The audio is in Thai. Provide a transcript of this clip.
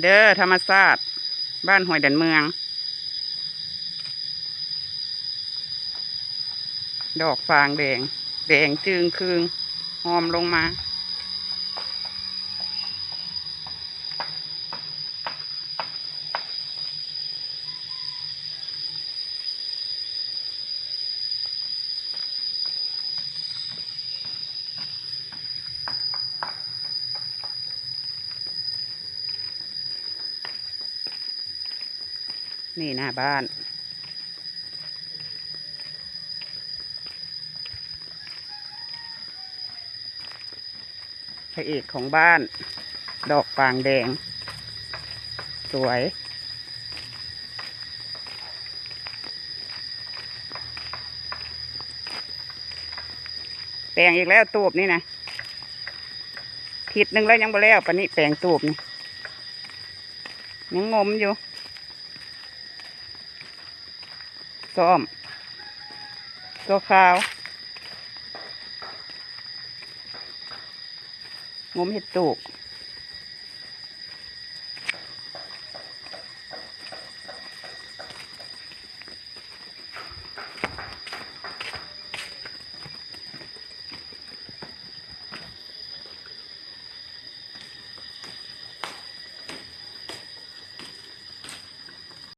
เด้อธรรมศาสตร์บ้านห้วยดันเมืองดอกฟางแดงแดงจึงคืงหอมลงมานี่หน้าบ้านพระเอกของบ้านดอกฟางแดงสวยแปลงอีกแล้วตูบนี่นะผิดหนึ่งแล้วยังบ่แล้วปะนี้แปลงตูบนี่ยังงมอยู่ซ้อมตัวขาวงมเห็ดตูบ